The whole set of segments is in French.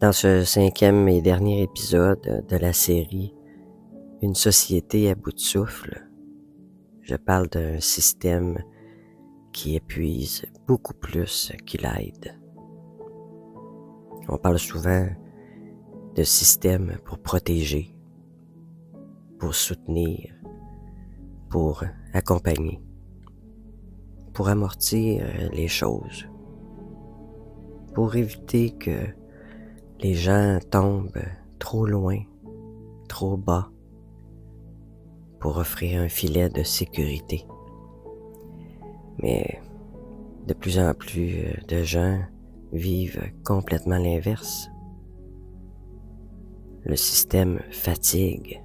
Dans ce 5e et dernier épisode de la série Une société à bout de souffle, je parle d'un système qui épuise beaucoup plus qu'il aide. On parle souvent de système pour protéger, pour soutenir, pour accompagner, pour amortir les choses, pour éviter que les gens tombent trop loin, trop bas, pour offrir un filet de sécurité. Mais de plus en plus de gens vivent complètement l'inverse. Le système fatigue.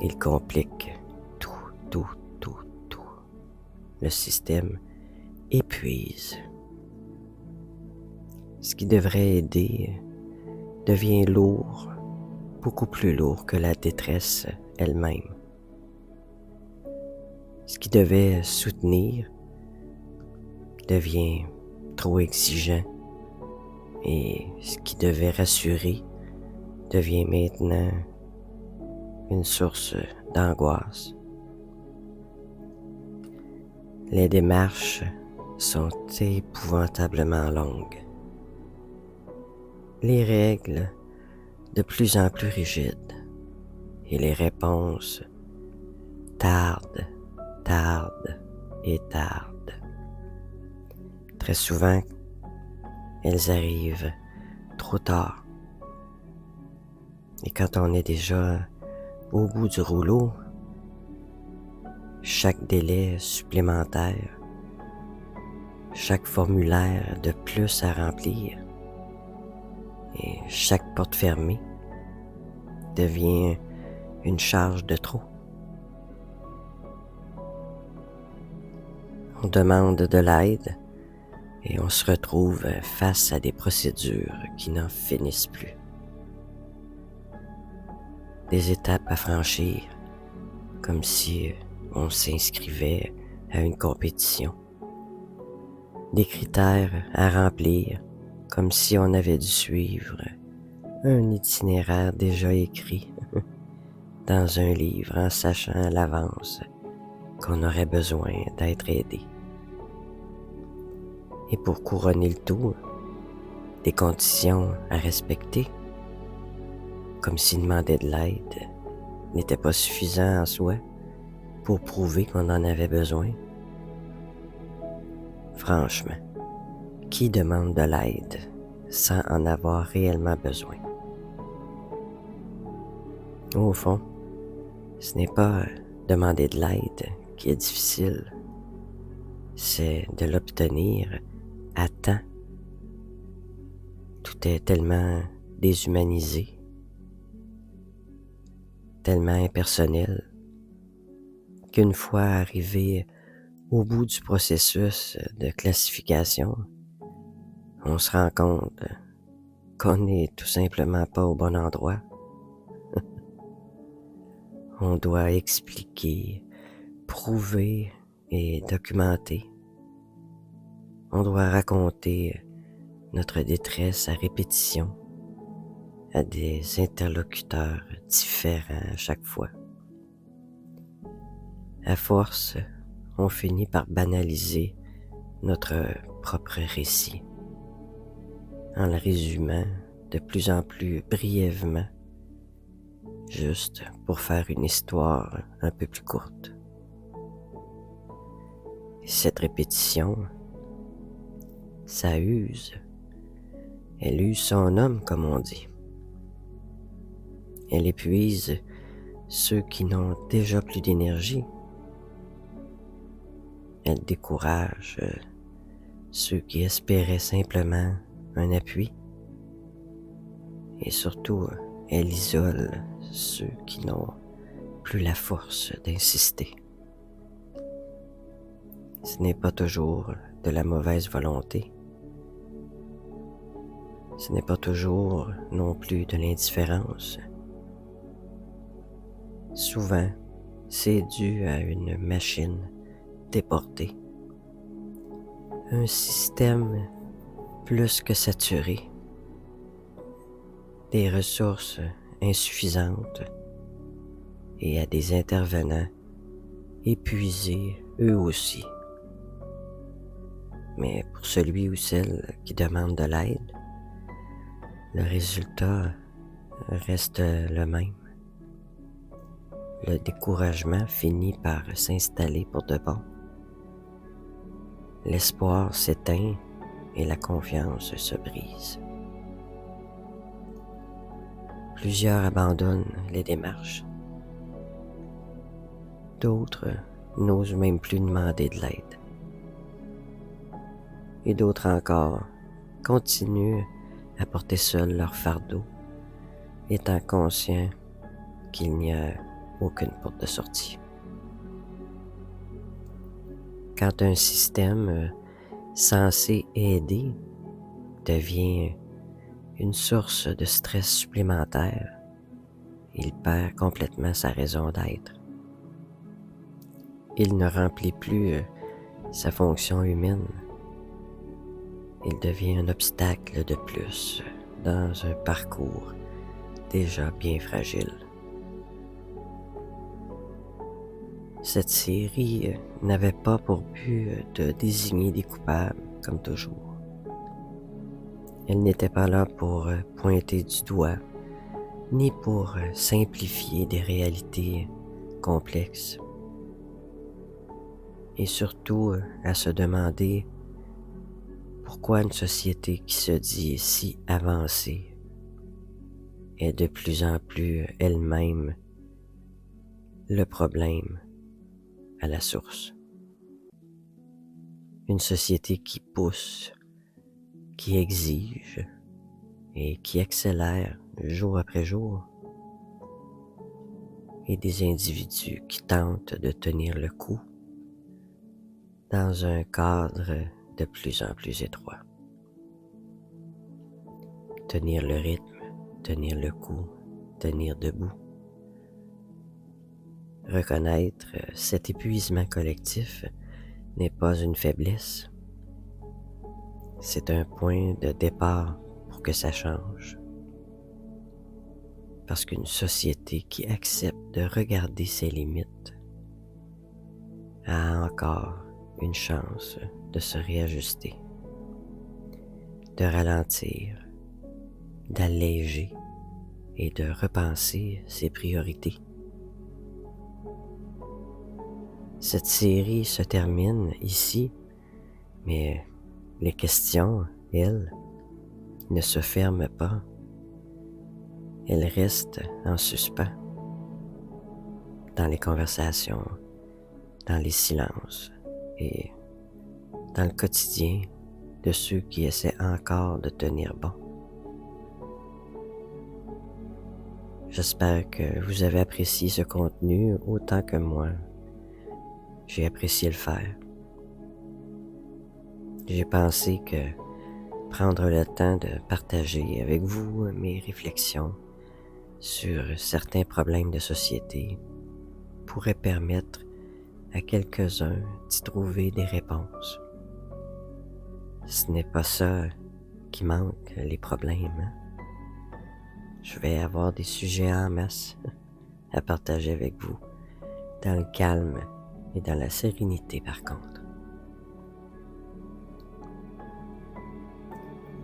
Il complique tout. Le système épuise. Ce qui devrait aider devient lourd, beaucoup plus lourd que la détresse elle-même. Ce qui devait soutenir devient trop exigeant et ce qui devait rassurer devient maintenant une source d'angoisse. Les démarches sont épouvantablement longues. Les règles de plus en plus rigides et les réponses tardent. Très souvent, elles arrivent trop tard. Et quand on est déjà au bout du rouleau, chaque délai supplémentaire, chaque formulaire de plus à remplir et chaque porte fermée devient une charge de trop. On demande de l'aide et on se retrouve face à des procédures qui n'en finissent plus. Des étapes à franchir, comme si on s'inscrivait à une compétition. Des critères à remplir, comme si on avait dû suivre un itinéraire déjà écrit dans un livre en sachant à l'avance qu'on aurait besoin d'être aidé. Et pour couronner le tout, des conditions à respecter, comme si demander de l'aide n'était pas suffisant en soi pour prouver qu'on en avait besoin. Franchement, qui demande de l'aide sans en avoir réellement besoin? Au fond, ce n'est pas demander de l'aide qui est difficile, c'est de l'obtenir à temps. Tout est tellement déshumanisé, tellement impersonnel, qu'une fois arrivé au bout du processus de classification, on se rend compte qu'on n'est tout simplement pas au bon endroit. On doit expliquer, prouver et documenter. On doit raconter notre détresse à répétition à des interlocuteurs différents à chaque fois. À force, on finit par banaliser notre propre récit en le résumant de plus en plus brièvement, juste pour faire une histoire un peu plus courte. Et cette répétition, ça use. Elle use son homme, comme on dit. Elle épuise ceux qui n'ont déjà plus d'énergie. Elle décourage ceux qui espéraient simplement un appui. Et surtout, elle isole ceux qui n'ont plus la force d'insister. Ce n'est pas toujours de la mauvaise volonté. Ce n'est pas toujours non plus de l'indifférence. Souvent, c'est dû à une machine déportée. Un système plus que saturé des ressources insuffisantes et à des intervenants épuisés eux aussi. Mais pour celui ou celle qui demande de l'aide, le résultat reste le même. Le découragement finit par s'installer pour de bon. L'espoir s'éteint et la confiance se brise. Plusieurs abandonnent les démarches. D'autres n'osent même plus demander de l'aide. Et d'autres encore continuent à porter seuls leur fardeau, étant conscients qu'il n'y a aucune porte de sortie. Quand un système censé aider devient une source de stress supplémentaire, il perd complètement sa raison d'être. Il ne remplit plus sa fonction humaine. Il devient un obstacle de plus dans un parcours déjà bien fragile. Cette série n'avait pas pour but de désigner des coupables, comme toujours. Elle n'était pas là pour pointer du doigt, ni pour simplifier des réalités complexes. Et surtout à se demander pourquoi une société qui se dit si avancée est de plus en plus elle-même le problème à la source. Une société qui pousse, qui exige et qui accélère jour après jour, et des individus qui tentent de tenir le coup dans un cadre de plus en plus étroit. Tenir le rythme, tenir le coup, tenir debout. Reconnaître cet épuisement collectif n'est pas une faiblesse. C'est un point de départ pour que ça change. Parce qu'une société qui accepte de regarder ses limites a encore une chance de se réajuster, de ralentir, d'alléger et de repenser ses priorités. Cette série se termine ici, mais les questions, elles, ne se ferment pas. Elles restent en suspens dans les conversations, dans les silences et dans le quotidien de ceux qui essaient encore de tenir bon. J'espère que vous avez apprécié ce contenu autant que moi. J'ai apprécié le faire. J'ai pensé que prendre le temps de partager avec vous mes réflexions sur certains problèmes de société pourrait permettre à quelques-uns d'y trouver des réponses. Ce n'est pas ça qui manque, les problèmes. Hein? Je vais avoir des sujets en masse à partager avec vous, dans le calme et dans la sérénité par contre.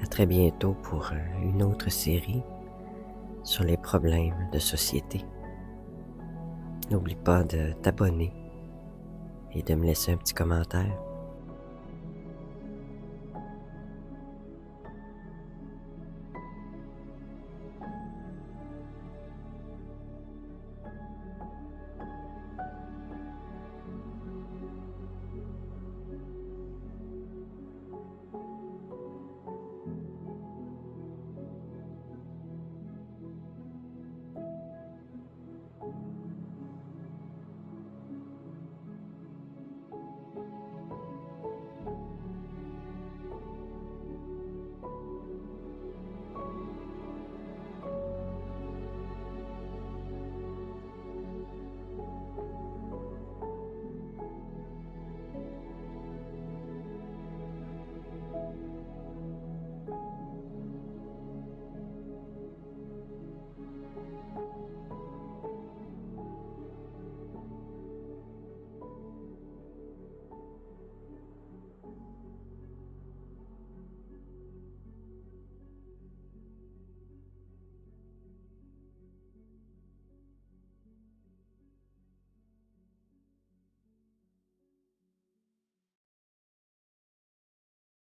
À très bientôt pour une autre série sur les problèmes de société. N'oublie pas de t'abonner et de me laisser un petit commentaire.